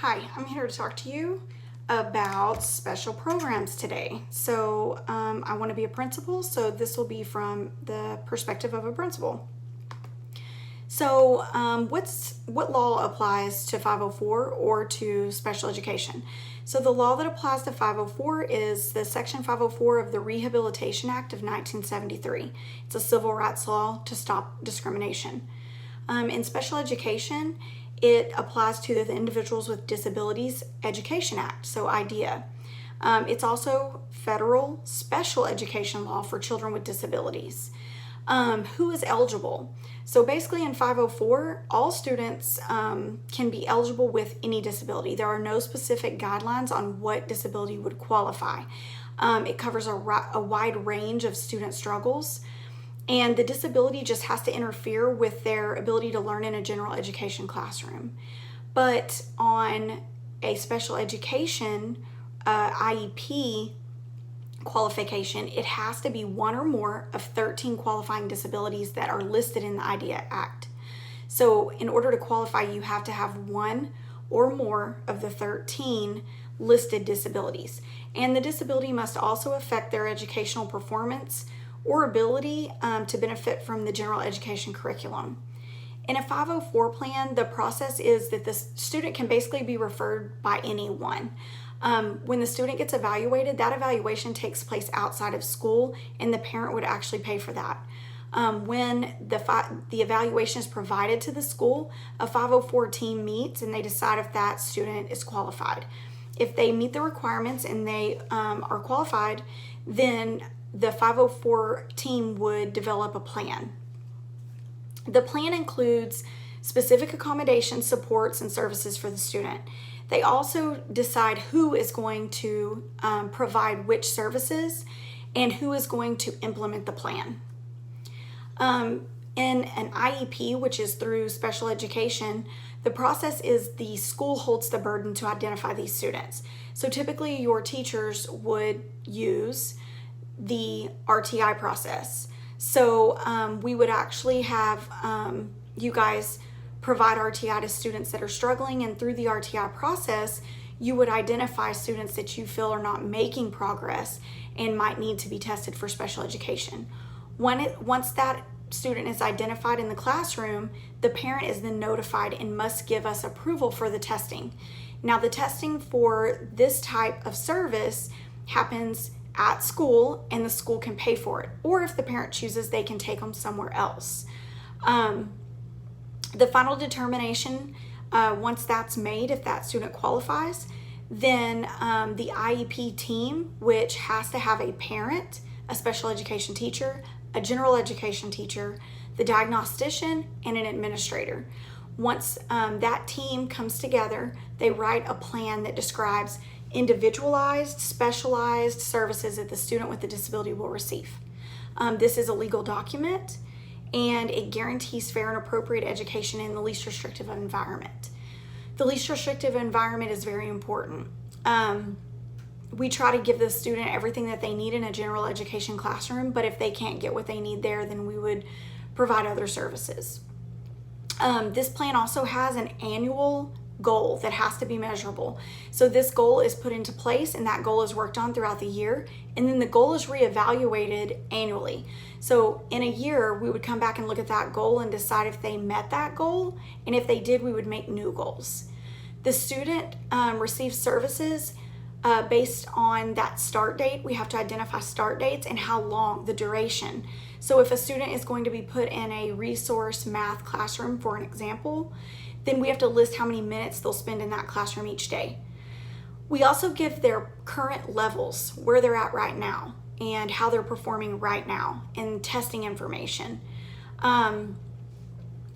Hi, I'm here to talk to you about special programs today. I want to be a principal, so this will be from the perspective of a principal. What law applies to 504 or to special education? So the law that applies to 504 is the Section 504 of the Rehabilitation Act of 1973. It's a civil rights law to stop discrimination. In special education, it applies to the Individuals with Disabilities Education Act, so IDEA. It's also federal special education law for children with disabilities. Who is eligible? So basically in 504, all students can be eligible with any disability. There are no specific guidelines on what disability would qualify. It covers a wide range of student struggles, and the disability just has to interfere with their ability to learn in a general education classroom. But on a special education IEP qualification, it has to be one or more of 13 qualifying disabilities that are listed in the IDEA Act. So in order to qualify, you have to have one or more of the 13 listed disabilities. And the disability must also affect their educational performance or ability to benefit from the general education curriculum. In a 504 plan, the process is that the student can basically be referred by anyone. When the student gets evaluated, that evaluation takes place outside of school, and the parent would actually pay for that. When the evaluation is provided to the school, a 504 team meets and they decide if that student is qualified. If they meet the requirements and they are qualified, then the 504 team would develop a plan. The plan includes specific accommodations, supports, and services for the student. They also decide who is going to provide which services and who is going to implement the plan. In an IEP, which is through special education, the process is the school holds the burden to identify these students. So typically your teachers would use the RTI process. So we would actually have you guys provide RTI to students that are struggling, and through the RTI process, you would identify students that you feel are not making progress and might need to be tested for special education. Once that student is identified in the classroom, the parent is then notified and must give us approval for the testing. Now, the testing for this type of service happens at school, and the school can pay for it. Or if the parent chooses, they can take them somewhere else. The final determination, once that's made, if that student qualifies, then the IEP team, which has to have a parent, a special education teacher, a general education teacher, the diagnostician, and an administrator. Once that team comes together, they write a plan that describes individualized, specialized services that the student with the disability will receive. This is a legal document, and it guarantees fair and appropriate education in the least restrictive environment. The least restrictive environment is very important. We try to give the student everything that they need in a general education classroom, but if they can't get what they need there, then we would provide other services. This plan also has an annual goal that has to be measurable. So this goal is put into place, and that goal is worked on throughout the year, and then the goal is reevaluated annually. So in a year, we would come back and look at that goal and decide if they met that goal, and if they did, we would make new goals. The student receives services based on that start date. We have to identify start dates and how long, the duration. So if a student is going to be put in a resource math classroom, for an example, then we have to list how many minutes they'll spend in that classroom each day. We also give their current levels, where they're at right now, and how they're performing right now, and testing information.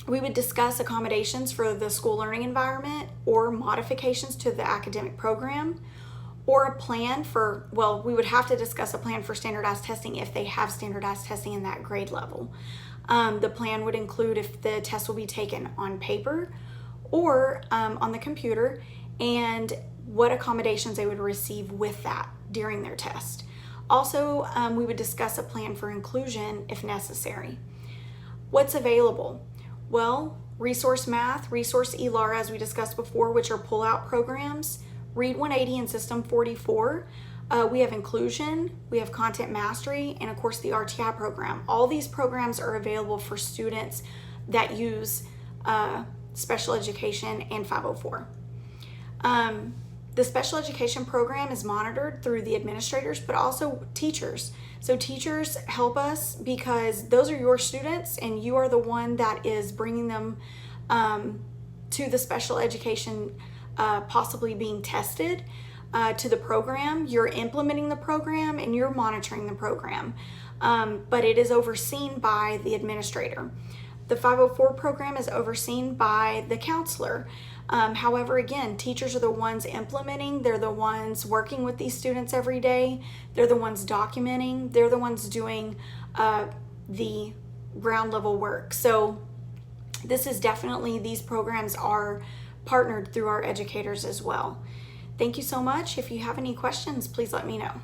We would discuss accommodations for the school learning environment, or modifications to the academic program, or a plan for, well, we would have to discuss a plan for standardized testing if they have standardized testing in that grade level. The plan would include if the test will be taken on paper or on the computer, and what accommodations they would receive with that during their test. Also, we would discuss a plan for inclusion if necessary. What's available? Well, Resource Math, Resource ELAR, as we discussed before, which are pull-out programs, Read 180 and System 44. We have Inclusion, we have Content Mastery, and of course the RTI program. All these programs are available for students that use special education and 504. The special education program is monitored through the administrators, but also teachers. So teachers help us because those are your students and you are the one that is bringing them to the special education, possibly being tested to the program. You're implementing the program and you're monitoring the program, but it is overseen by the administrator. The 504 program is overseen by the counselor. However, again, teachers are the ones implementing. They're the ones working with these students every day. They're the ones documenting. They're the ones doing the ground level work. So this is definitely, these programs are partnered through our educators as well. Thank you so much. If you have any questions, please let me know.